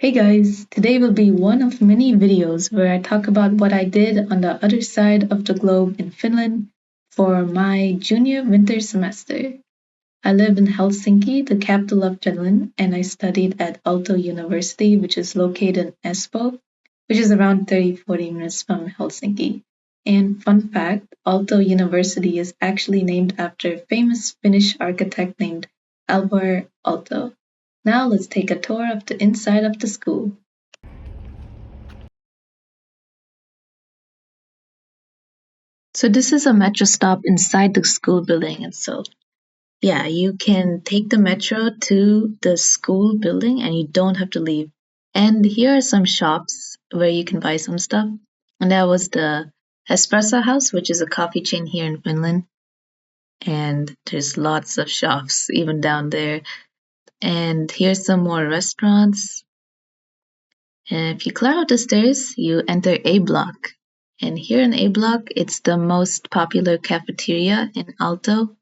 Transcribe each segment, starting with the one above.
Hey guys, today will be one of many videos where I talk about what I did on the other side of the globe in Finland for my junior winter semester. I live in Helsinki, the capital of Finland, and I studied at Aalto University, which is located in Espoo, which is around 30-40 minutes from Helsinki. And fun fact, Aalto University is actually named after a famous Finnish architect named Alvar Aalto. Now let's take a tour of the inside of the school. So this is a metro stop inside the school building itself. Yeah, you can take the metro to the school building and you don't have to leave. And here are some shops where you can buy some stuff. And that was the Espresso House, which is a coffee chain here in Finland. And there's lots of shops even down there. And here's some more restaurants. And if you clear out the stairs, you enter A block. And here in A block, it's the most popular cafeteria in Aalto.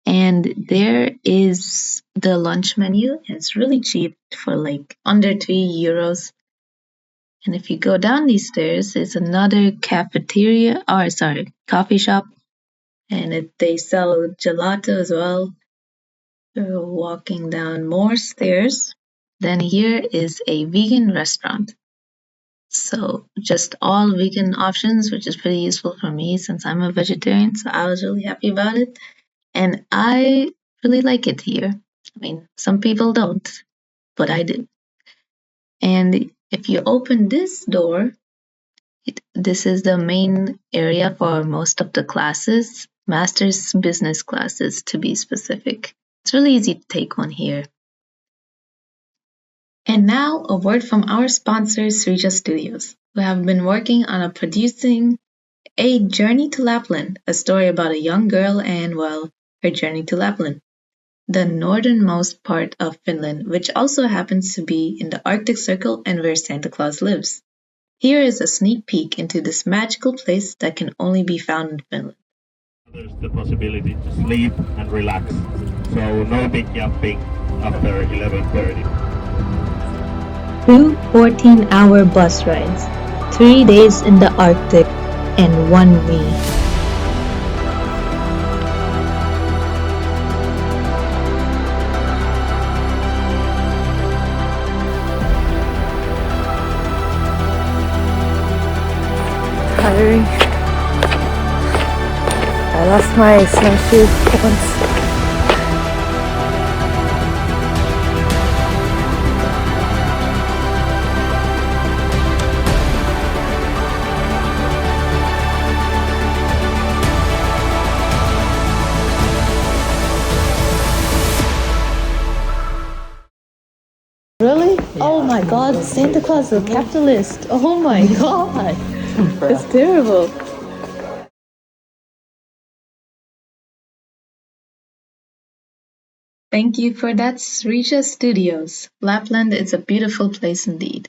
And there is the lunch menu. It's really cheap for like under €3. And if you go down these stairs, it's another coffee shop. And they sell gelato as well. So walking down more stairs. Then here is a vegan restaurant. So just all vegan options, which is pretty useful for me since I'm a vegetarian. So I was really happy about it. And I really like it here. I mean, some people don't, but I do. And if you open this door, this is the main area for most of the classes, master's business classes to be specific. It's really easy to take one here. And now a word from our sponsor, Srija Studios, who have been working on producing a Journey to Lapland, a story about a young girl and, well, her journey to Lapland, the northernmost part of Finland, which also happens to be in the Arctic Circle and where Santa Claus lives. Here is a sneak peek into this magical place that can only be found in Finland. There's the possibility to sleep and relax, so no big jumping after 11:30. Two 14-hour bus rides, 3 days in the Arctic, and 1 me. Tiring. I lost my snowshoe once. Really? Oh my god, Santa Claus is a capitalist. Oh my god. It's terrible. Thank you for that, Srija Studios. Lapland is a beautiful place indeed.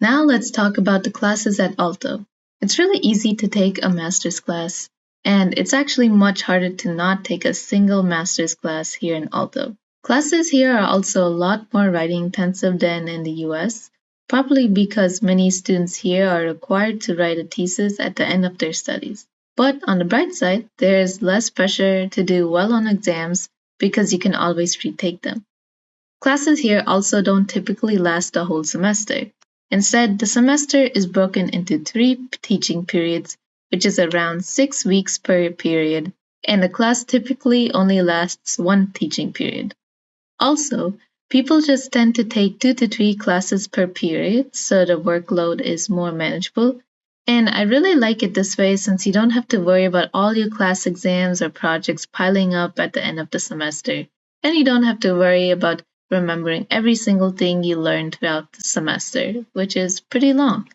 Now let's talk about the classes at Aalto. It's really easy to take a master's class, and it's actually much harder to not take a single master's class here in Aalto. Classes here are also a lot more writing intensive than in the US, probably because many students here are required to write a thesis at the end of their studies. But on the bright side, there is less pressure to do well on exams because you can always retake them. Classes here also don't typically last the whole semester. Instead, the semester is broken into 3 teaching periods, which is around 6 weeks per period, and the class typically only lasts 1 teaching period. Also, people just tend to take 2 to 3 classes per period, so the workload is more manageable. And I really like it this way since you don't have to worry about all your class exams or projects piling up at the end of the semester. And you don't have to worry about remembering every single thing you learned throughout the semester, which is pretty long.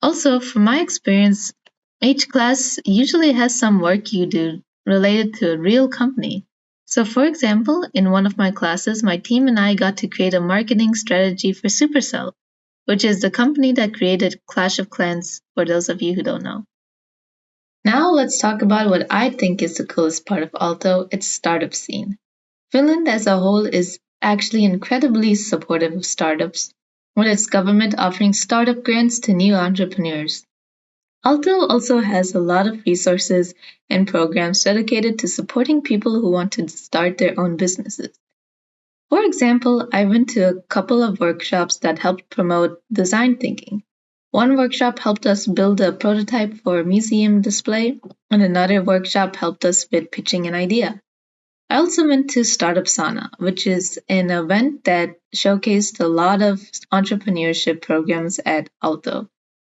Also, from my experience, each class usually has some work you do related to a real company. So for example, in one of my classes, my team and I got to create a marketing strategy for Supercell, which is the company that created Clash of Clans, for those of you who don't know. Now let's talk about what I think is the coolest part of Aalto, its startup scene. Finland as a whole is actually incredibly supportive of startups, with its government offering startup grants to new entrepreneurs. Aalto also has a lot of resources and programs dedicated to supporting people who want to start their own businesses. For example, I went to a couple of workshops that helped promote design thinking. One workshop helped us build a prototype for a museum display, and another workshop helped us with pitching an idea. I also went to Startup Sauna, which is an event that showcased a lot of entrepreneurship programs at Aalto.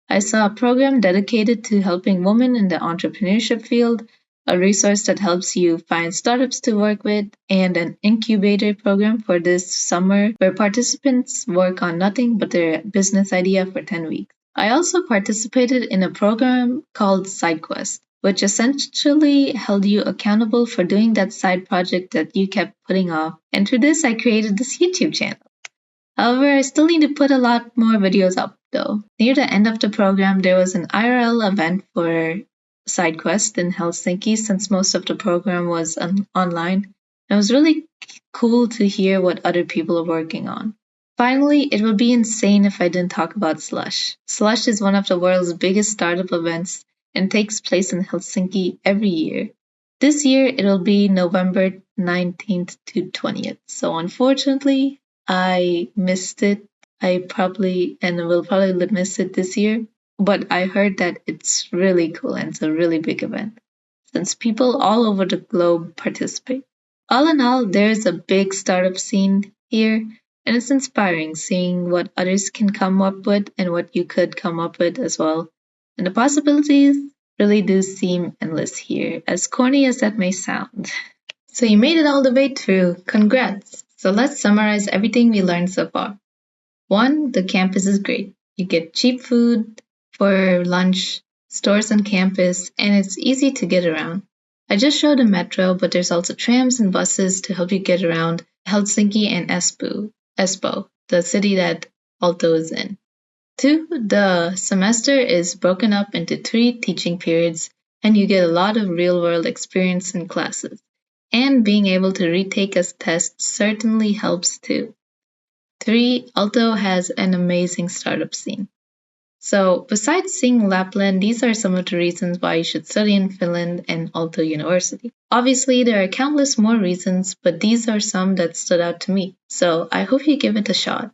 I saw a program dedicated to helping women in the entrepreneurship field, a resource that helps you find startups to work with, and an incubator program for this summer where participants work on nothing but their business idea for 10 weeks. I also participated in a program called SideQuest, which essentially held you accountable for doing that side project that you kept putting off. And through this, I created this YouTube channel. However, I still need to put a lot more videos up though. Near the end of the program, there was an IRL event for SideQuest in Helsinki since most of the program was online. It was really cool to hear what other people are working on. Finally, it would be insane if I didn't talk about Slush. Slush is one of the world's biggest startup events and takes place in Helsinki every year. This year, it will be November 19th to 20th. So unfortunately, I missed it. I probably will probably miss it this year. But I heard that it's really cool and it's a really big event since people all over the globe participate. All in all, there's a big startup scene here, and it's inspiring seeing what others can come up with and what you could come up with as well. And the possibilities really do seem endless here, as corny as that may sound. So you made it all the way through. Congrats! So let's summarize everything we learned so far. 1. The campus is great. You get cheap food for lunch, stores on campus, and it's easy to get around. I just showed a metro, but there's also trams and buses to help you get around Helsinki and Espoo, the city that Aalto is in. 2. The semester is broken up into 3 teaching periods, and you get a lot of real-world experience in classes. And being able to retake a test certainly helps too. 3. Aalto has an amazing startup scene. So, besides seeing Lapland, these are some of the reasons why you should study in Finland and Aalto University. Obviously, there are countless more reasons, but these are some that stood out to me. So, I hope you give it a shot.